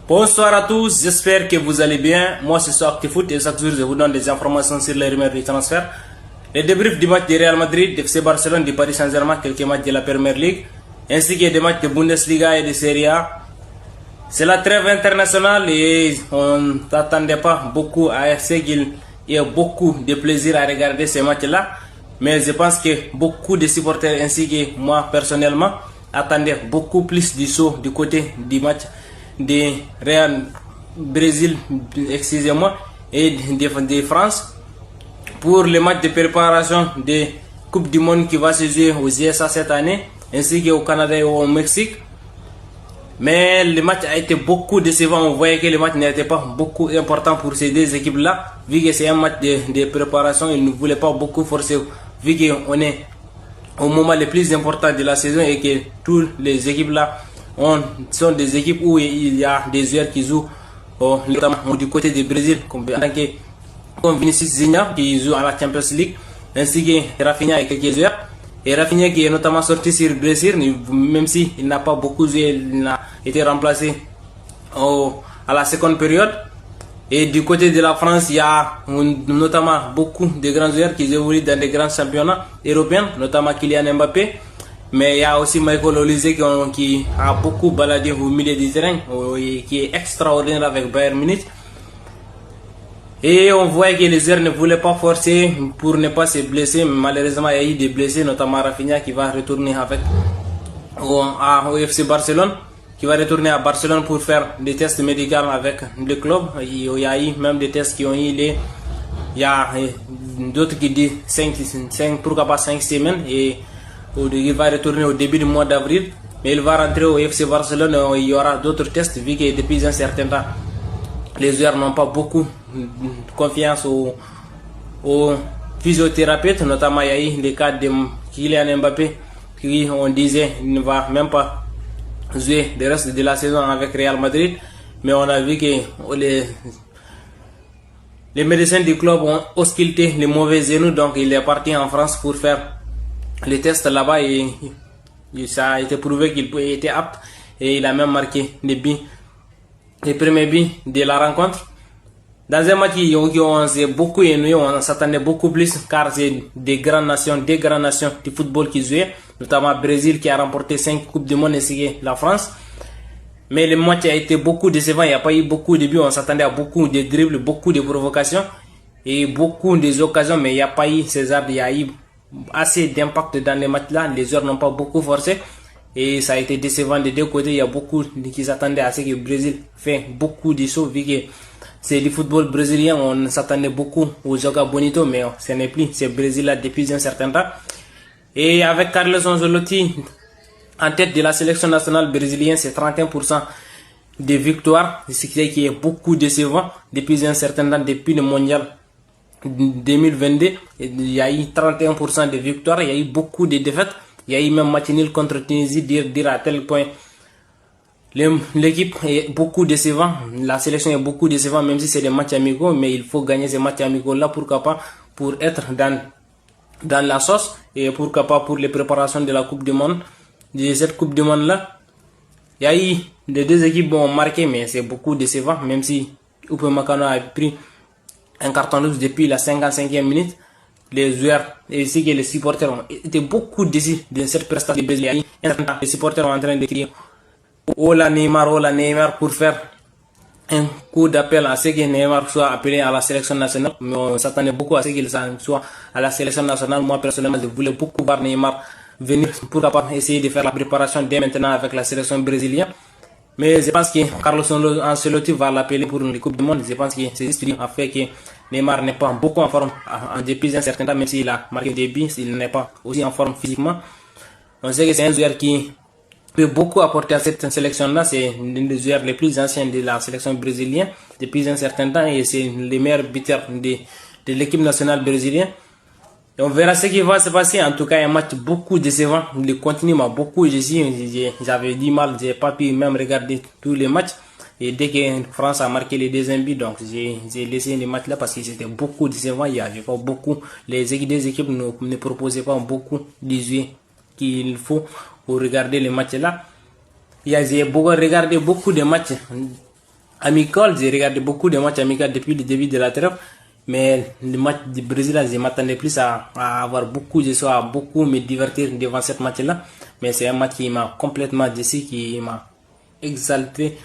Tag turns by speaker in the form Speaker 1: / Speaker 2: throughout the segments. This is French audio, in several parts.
Speaker 1: Bonsoir à tous, j'espère que vous allez bien. Moi c'est SoActiFoot et chaque jour je vous donne des informations sur les rumeurs de transfert. Les débriefs du match de Real Madrid, de FC Barcelone, du Paris Saint-Germain, quelques matchs de la Premier League, ainsi que des matchs de Bundesliga et de Serie A. C'est la trêve internationale et on n'attendait pas beaucoup à ce qu'il y ait beaucoup de plaisir à regarder ces matchs-là. Mais je pense que beaucoup de supporters ainsi que moi personnellement attendaient beaucoup plus du saut du côté du match de Real Brésil, excusez-moi, et de France pour le match de préparation de Coupe du Monde qui va se jouer aux USA cette année, ainsi qu'au Canada et au Mexique. Mais le match a été beaucoup décevant. On voyait que le match n'était pas beaucoup important pour ces deux équipes-là. Vu que c'est un match de préparation, ils ne voulaient pas beaucoup forcer. Vu qu'on est au moment le plus important de la saison et que toutes les équipes-là sont des équipes où il y a des joueurs qui jouent, notamment du côté du Brésil, comme Vinicius Junior qui joue à la Champions League, ainsi que Rafinha et quelques joueurs. Et Rafinha qui est notamment sorti sur blessure, même s'il n'a pas beaucoup joué, il a été remplacé à la seconde période. Et du côté de la France, il y a notamment beaucoup de grands joueurs qui évoluent dans des grands championnats européens, notamment Kylian Mbappé. Mais il y a aussi Michael Olise qui a beaucoup baladé au milieu du terrain, qui est extraordinaire avec Bayern Munich. Et on voit que les joueurs ne voulaient pas forcer pour ne pas se blesser. Malheureusement, il y a eu des blessés, notamment Rafinha qui va retourner au FC Barcelone, qui va retourner à Barcelone pour faire des tests médicaux avec le club. Il y a eu même des tests qui ont eu il y a d'autres qui disent 5 pourquoi pas 5 semaines, et il va retourner au début du mois d'avril. Mais il va rentrer au FC Barcelone, il y aura d'autres tests vu que depuis un certain temps, les joueurs n'ont pas beaucoup confiance aux physiothérapeutes. Notamment, il y a eu le cas de Kylian Mbappé qui, on disait, ne va même pas jouer le reste de la saison avec Real Madrid. Mais on a vu que les médecins du club ont ausculté les mauvais genoux, donc il est parti en France pour faire les tests là-bas et ça a été prouvé qu'il était apte et il a même marqué les premiers buts de la rencontre. Dans un match où on s'est beaucoup ennuyé, on s'attendait beaucoup plus car c'est des grandes nations du football qui jouaient, notamment le Brésil qui a remporté 5 Coupes du Monde ainsi que la France. Mais le match a été beaucoup décevant, il n'y a pas eu beaucoup de buts, on s'attendait à beaucoup de dribbles, beaucoup de provocations et beaucoup d'occasions, mais il n'y a pas eu César, il y a eu assez d'impact dans les matchs là, les joueurs n'ont pas beaucoup forcé. Et ça a été décevant des deux côtés. Il y a beaucoup qui s'attendaient à ce que le Brésil fait beaucoup de choses, vu que c'est le football brésilien. On s'attendait beaucoup au Joga Bonito, mais ce n'est plus ce Brésil-là depuis un certain temps. Et avec Carlos Ancelotti en tête de la sélection nationale brésilienne, c'est 31% de victoires, ce qui est beaucoup décevant depuis un certain temps, depuis le mondial 2022. Il y a eu 31% de victoires, il y a eu beaucoup de défaites. Il y a eu même match nul contre Tunisie, dire à tel point l'équipe est beaucoup décevant, la sélection est beaucoup décevant, même si c'est des matchs amicaux, mais il faut gagner ces matchs amicaux là, pourquoi pas, pour être dans la sauce, et pourquoi pas pour les préparations de la Coupe du Monde, de cette Coupe du Monde là. Il y a eu les deux équipes ont marqué, mais c'est beaucoup décevant, même si Upamecano a pris un carton rouge depuis la 55e minute. Les joueurs et aussi que les supporters ont été beaucoup déçus de cette prestation de Brésil. Les supporters sont en train de crier Hola Neymar pour faire un coup d'appel à ce que Neymar soit appelé à la sélection nationale. Mais on s'attendait beaucoup à ce qu'il soit à la sélection nationale. Moi personnellement, je voulais beaucoup voir Neymar venir pour essayer de faire la préparation dès maintenant avec la sélection brésilienne. Mais je pense que Carlos Ancelotti va l'appeler pour une Coupe du Monde. Je pense que c'est juste a fait que Neymar n'est pas beaucoup en forme depuis un certain temps, même s'il a marqué des buts, il n'est pas aussi en forme physiquement. On sait que c'est un joueur qui peut beaucoup apporter à cette sélection-là. C'est l'un des joueurs les plus anciens de la sélection brésilienne depuis un certain temps et c'est le meilleur buteur de l'équipe nationale brésilienne. Et on verra ce qui va se passer. En tout cas, un match beaucoup décevant. Le contenu m'a beaucoup j'avais du mal, j'ai pas pu même regarder tous les matchs. Et dès que France a marqué les deuxièmes buts, donc j'ai laissé les matchs là parce que c'était beaucoup décevant. Il y avait pas beaucoup, les équipes ne proposaient pas beaucoup de jeux qu'il faut pour regarder les matchs là. J'ai regardé beaucoup de matchs amical. J'ai regardé beaucoup de matchs amicaux depuis le début de la trêve. Mais le match du Brésil, je m'attendais plus à avoir beaucoup de choses, à beaucoup me divertir devant cette match-là. Mais c'est un match qui m'a complètement déçu, qui m'a exalté.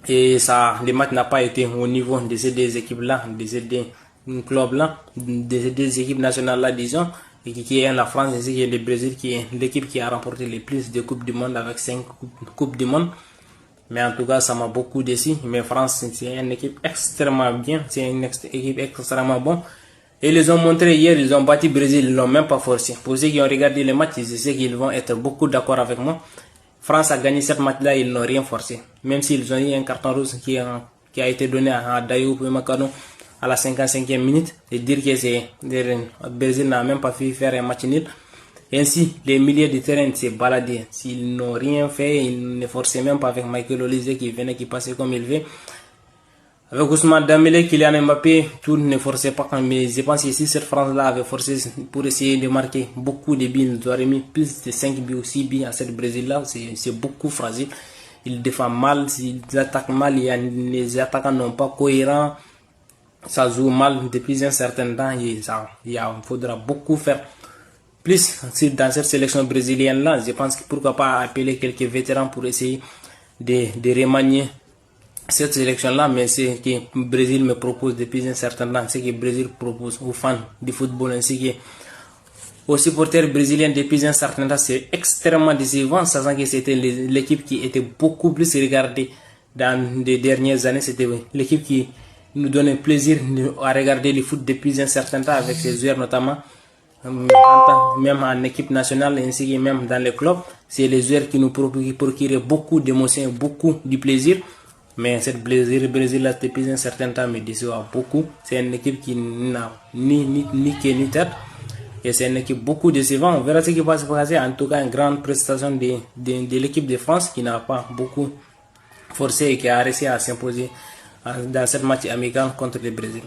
Speaker 1: Et ça, le match n'a pas été au niveau de ces deux équipes-là, de ces deux clubs-là, de ces deux équipes nationales-là, disons, et qui est la France ainsi que le Brésil, qui est l'équipe qui a remporté le plus de Coupes du Monde avec 5 Coupes du Monde. Mais en tout cas, ça m'a beaucoup déçu. Mais France, c'est une équipe extrêmement bien. C'est une équipe extrêmement bonne. Et ils les ont montré hier, ils ont battu le Brésil, ils l'ont même pas forcé. Pour ceux qui ont regardé le match, je sais qu'ils vont être beaucoup d'accord avec moi. France a gagné cette match-là, ils n'ont rien forcé. Même s'ils ont eu un carton rouge qui a été donné à Dayo Upamecano à la 55e minute. Et dire que le Brésil n'a même pas pu faire un match nul. Ainsi, les milieux de terrain s'est baladé. S'ils n'ont rien fait, ils ne forçaient même pas avec Michael Olise qui venait, qui passait comme il veut. Avec Ousmane Dembélé, Kylian Mbappé, tout ne forçait pas. Mais je pense que si cette France-là avait forcé pour essayer de marquer beaucoup de buts, ils auraient mis plus de 5 buts ou 6 buts à cette Brésil-là. C'est beaucoup fragile. Ils défendent mal, ils attaquent mal, les attaquants n'ont pas cohérent. Ça joue mal depuis un certain temps et il faudra beaucoup faire. Plus dans cette sélection brésilienne-là, je pense que pourquoi pas appeler quelques vétérans pour essayer de remanier cette sélection-là, mais c'est que le Brésil me propose depuis un certain temps, c'est que le Brésil propose aux fans du football ainsi que aux supporters brésiliens depuis un certain temps, c'est extrêmement décevant, sachant que c'était l'équipe qui était beaucoup plus regardée dans les dernières années, c'était l'équipe qui nous donnait plaisir à regarder le foot depuis un certain temps avec ses joueurs notamment. Même en équipe nationale ainsi que même dans les clubs, c'est les joueurs qui nous procurent beaucoup d'émotions, beaucoup de plaisir. Mais cette Brésil là depuis un certain temps me déçoit beaucoup. C'est une équipe qui n'a ni queue ni tête et c'est une équipe beaucoup décevante. On verra ce qui va se passer. En tout cas, une grande prestation de l'équipe de France qui n'a pas beaucoup forcé et qui a réussi à s'imposer dans cette match amical contre le Brésil.